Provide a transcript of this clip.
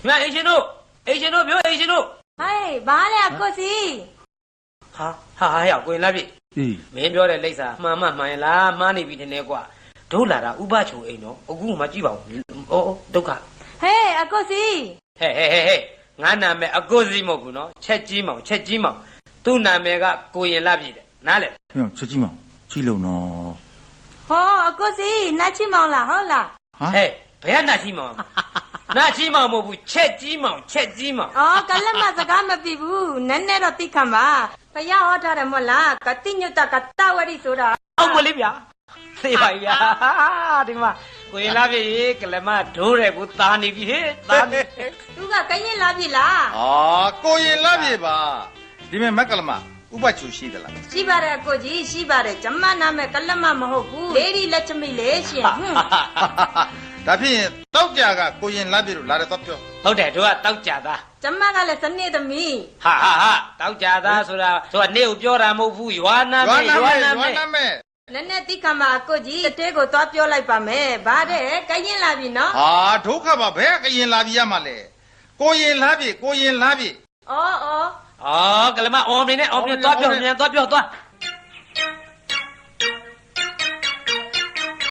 ငါအိမ်ရှင်တို့ပြောအိမ်ရှင်တို့ ဟဲ့ဘာလဲအကိုစီ ဟာရောက်ကိုရင်လာပြီမင်းပြောတဲ့လိပ်စာမှန်မှန်လားမှားနေပြီထင်တယ်ကွာတို့လာတာဥပချိုအိမ်တော့အခုမှကြည့်ပါဦးအော်ဒုက္ခ ဟဲ့အကိုစီ ဟဲ့ငါနာမည်အကိုစီမဟုတ်ဘူးနော်ချက်ကြီးမောင်သူ့နာမည်ကကိုရင်လာပြီတဲ့နားလေ ချက်ကြီးမောင်ကြည့်လို့နော် ဟောအကိုစီနှာချီမောင်လားဟုတ်လား ဟဲ့ဘယ်ကနာချီမောင်နာချီမောင်မဟုတ်ဘူးချက်ကြီးမောင် အော်ကလမစကားမပြဘူးနည်းနည်းတော့သိခံပါဘုရားဟောထားတယ်မဟုတ်လားကတိညုတကတဝရိဆိုတာ အောင်မလေးဗျာသေပါရဒီမှာကိုရင်လာပြီကလမဒိုးတယ်ကိုသားနေပြီဟဲ့သားနေ သူကကရင်လာပြီလား ကိုရင်လာပြေပါဒီမဲ့မက်ကလမဥပချူရှိသလား ရှိပါတယ်အကိုကြီးရှိပါတယ်ကျမနာမည်ကလမမဟုတ်ဘူးလေဒီလက်ချမိလေရှင် ဒါဖြင့်တောက်ကြကကိုရင်လာပြေလို့လာတယ်တော့ပြော ဟုတ်တယ်တို့ကတောက်ကြသား ကျမကလည်းစနေသမီး ဟာတောက်ကြသားဆိုတာနေ့ကိုပြောတာမဟုတ်ဘူးရွာနာမဲ မဲ နည်းနည်းသိခံပါအကိုကြီးအတဲကိုသွားပြောလိုက်ပါမယ်ဗါတဲ့ကရင်လာပြီနော် ဒုက္ခပါဘယ်ကရင်လာပြေရမှာလဲကိုရင်လာပြေ အော် ကလမအော်မနေနဲ့သွားပြောမြန်သွား